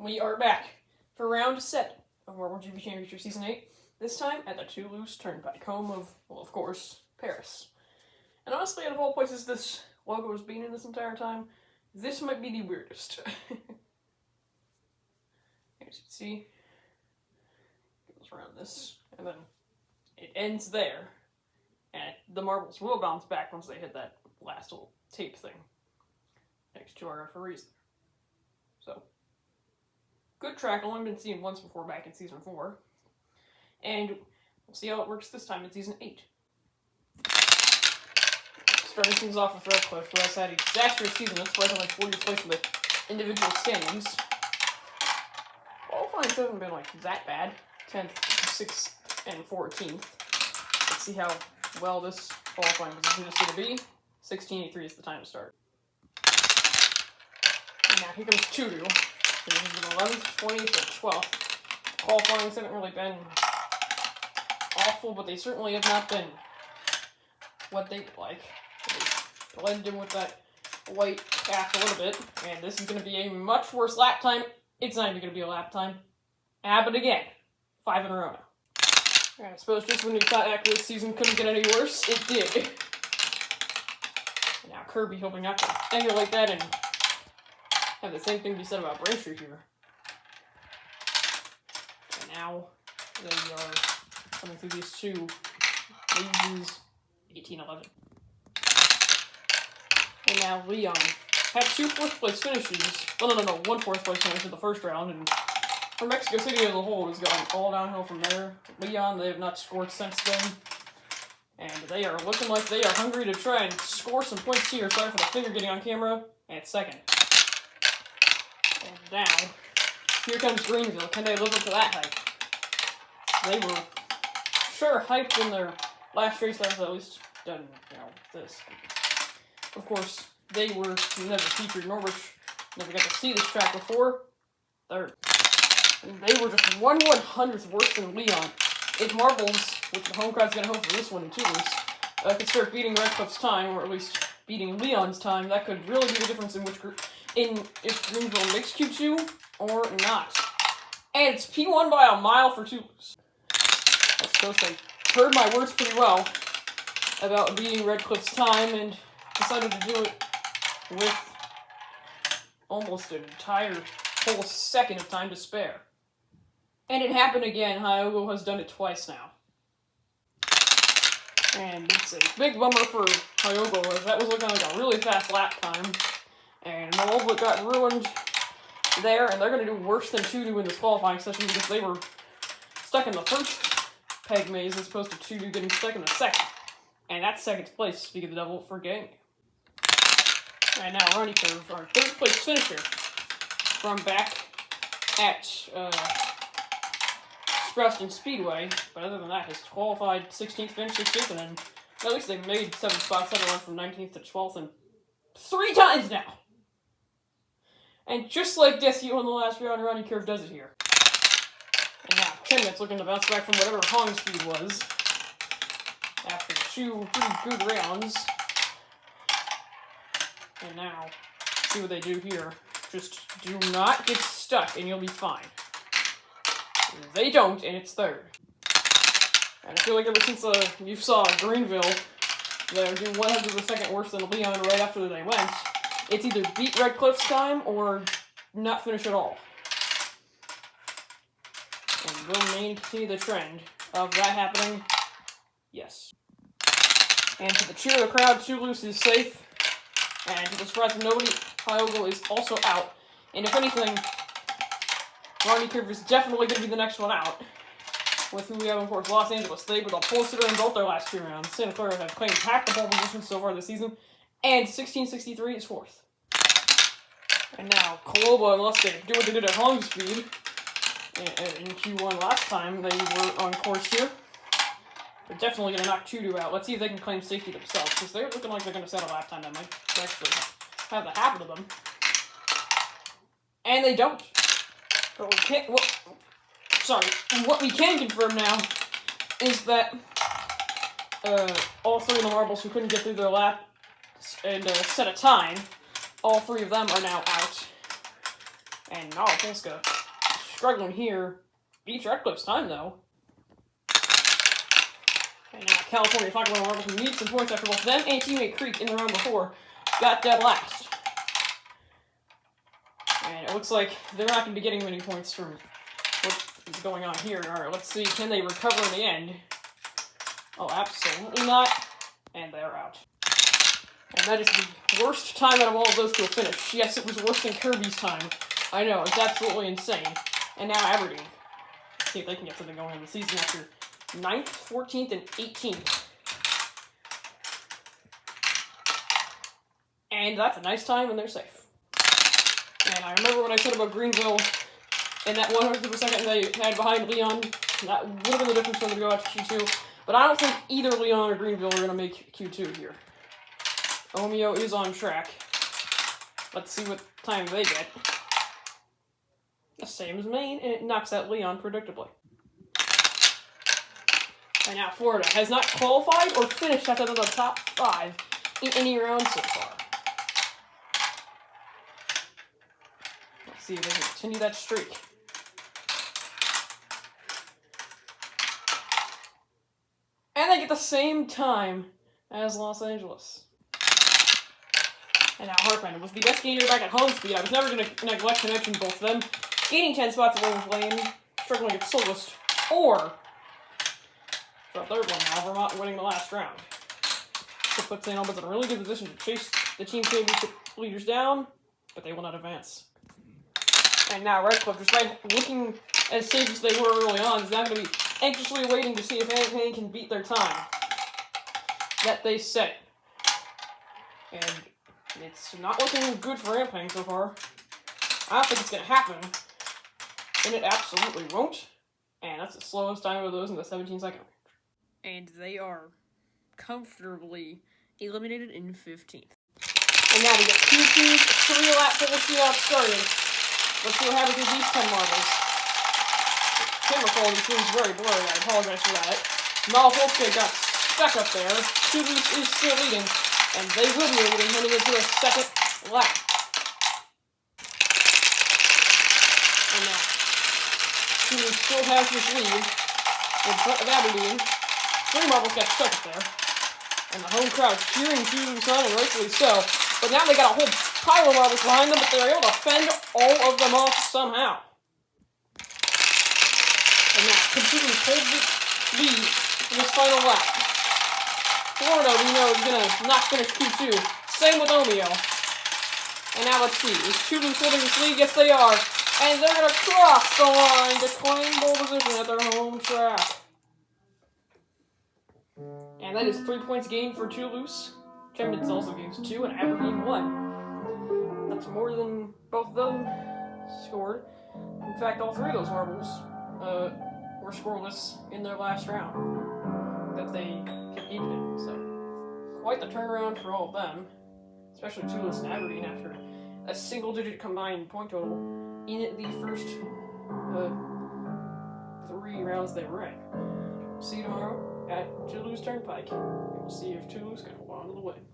We are back for round 7 of World GP Championship Season 8, this time at the Toulouse Turnpike, home of, well, of course, Paris. And honestly, out of all places this logo has been in this entire time, this might be the weirdest. As you can see, it goes around this, and then it ends there, and the marbles will bounce back once they hit that last little tape thing next to our referees. So, good track, only been seen once before back in Season 4. And we'll see how it works this time in Season 8. Starting things off with Redcliffe, who has had a disastrous season. That's right on like 40th place in the individual standings. Qualifying hasn't been like that bad. 10th, 6th, and 14th. Let's see how well this qualifying position is going to be. 16:83 is the time to start. And now here comes Tudu. This is the 11th, 20th, or 12th. Qualifying haven't really been awful, but they certainly have not been what they would like. They blend in with that white path a little bit, and this is going to be a much worse lap time. It's not even going to be a lap time. But again, 5 in a row now. I suppose just when you thought after this season couldn't get any worse, it did. Now Kirby hoping not to emulate that and have the same thing be said about Braintree here. And now they are coming through these two ages 18-11. And now Leon had 2 4th place finishes. Well, no, 1 4th place finish in the first round, and for Mexico City as a whole has gone all downhill from there. Leon, they have not scored since then. And they are looking like they are hungry to try and score some points here. Sorry for the finger getting on camera. And it's second. And now, here comes Greenville. Can they live up to that hype? They were sure hyped in their last race that was at least done, this. Of course, they were never featured. Norwich never got to see this track before. Third. And they were just 1/100th worse than Leon. If Marbles, which the home crowd's going to hope for this one in Toulouse, could start beating Redcliffe's time, or at least beating Leon's time, that could really be the difference in which group, if Greenville makes Q2 or not. And it's P1 by a mile for Toulouse. I suppose they heard my words pretty well about beating Redcliffe's time and decided to do it with almost an entire whole second of time to spare. And it happened again. Hyogo has done it twice now. And it's a big bummer for Hyogo, as that was looking like a really fast lap time. And Maloblit got ruined there, and they're going to do worse than Tudu in this qualifying session because they were stuck in the first peg maze as opposed to Tudu getting stuck in the second. And that's second place, speak of the devil, for game. And now Ronnie Curve, our 3rd place finisher, from back at Preston Speedway, but other than that, has qualified 16th, finished 16th, and then at least they made 7 spots, that went from 19th to 12th, and 3 times now! And just like Desio in the last round, Ronnie Curve does it here. And now, Chenet's looking to bounce back from whatever Hong speed was, after 2 pretty good rounds. And now, see what they do here. Just do not get stuck, and you'll be fine. They don't, and it's 3rd. And I feel like ever since you saw Greenville, they're doing 100% worse than Leon right after they went. It's either beat Redcliffe's time or not finish at all. And will Maine continue the trend of that happening? Yes. And to the cheer of the crowd, Toulouse is safe. And to the surprise of nobody, Hyogo is also out. And if anything, Ronnie Curve is definitely going to be the next one out. With who we have, of course, Los Angeles State with a pole sitter in both their last 2 rounds. Santa Clara have claimed half the pole position so far this season. And 16:63 is 4th. And now, Koloba, unless they do what they did at home speed in Q1 last time, they were on course here. They're definitely going to knock Tudu out. Let's see if they can claim safety themselves, because they're looking like they're going to set a lap time that might actually have that happen to them. And they don't. But we can't, what we can confirm now is that all 3 of the marbles who couldn't get through their lap and set a time, all 3 of them are now out. And now Polska struggling here. Beats Redcliffe's time, though. And now California Fire Marbles, who needs some points after both them and teammate Creek in the round before, got dead last. And it looks like they're not going to be getting many points from what is going on here. Alright, let's see. Can they recover in the end? Oh, absolutely not. And they're out. And that is the worst time out of all of those to a finish. Yes, it was worse than Kirby's time. I know, it's absolutely insane. And now Aberdeen. Let's see if they can get something going in the season after 9th, 14th, and 18th. And that's a nice time and they're safe. And I remember what I said about Greenville and that 100% they had behind Leon. That would have been the difference whether to go out to Q2. But I don't think either Leon or Greenville are going to make Q2 here. Omeo is on track. Let's see what time they get. The same as Maine, and it knocks out Leon predictably. And now Florida has not qualified or finished outside of the top 5 in any round so far. Let's see if they can continue that streak. And they get the same time as Los Angeles. And now Hartman was the best gainer back at home speed. I was never going to neglect to mention both of them. Gaining 10 spots at Williams Lane, struggling at Solist, or for a third one now, Vermont winning the last round. So puts St. Albans in a really good position to chase the team championship leaders down, but they will not advance. And now Redcliffe, despite looking as safe as they were early on, is now going to be anxiously waiting to see if Ampane can beat their time that they set. And it's not looking good for Ampane so far. I don't think it's going to happen. And it absolutely won't. And that's the slowest time of those in the 17-second range. And they are comfortably eliminated in 15th. And now we get Q2's 3-lap full shootout started. Let's see what happens with these 10 marbles. Camera quality seems very blurry. I apologize for that. Malfolke got stuck up there. Toulouse is still leading. And they will be leading heading into a second lap. And now, Toulouse still has this lead in front of Aberdeen. 3 marbles got stuck up there. And the home crowd cheering Toulouse on, and rightfully so. But now they got a whole pile of marbles behind them, but they're able to fend all of them off somehow. And now, Toulouse holds the lead in this final lap. Florida, we know, is going to not finish Q2. Same with Omeo. And now let's see. Is Toulouse holding this lead? Yes, they are. And they're going to cross the line to claim pole position at their home track. And that is 3 points gained for Toulouse. Chemnitz also gains 2, and Aberdeen 1. That's more than both of them scored. In fact, all 3 of those marbles were scoreless in their last round that they competed in. So, quite the turnaround for all of them, especially Toulouse and Aberdeen after a single-digit combined point total in the first 3 rounds they were in. See you tomorrow at Toulouse Turnpike. We'll see if Toulouse can hold on to the win.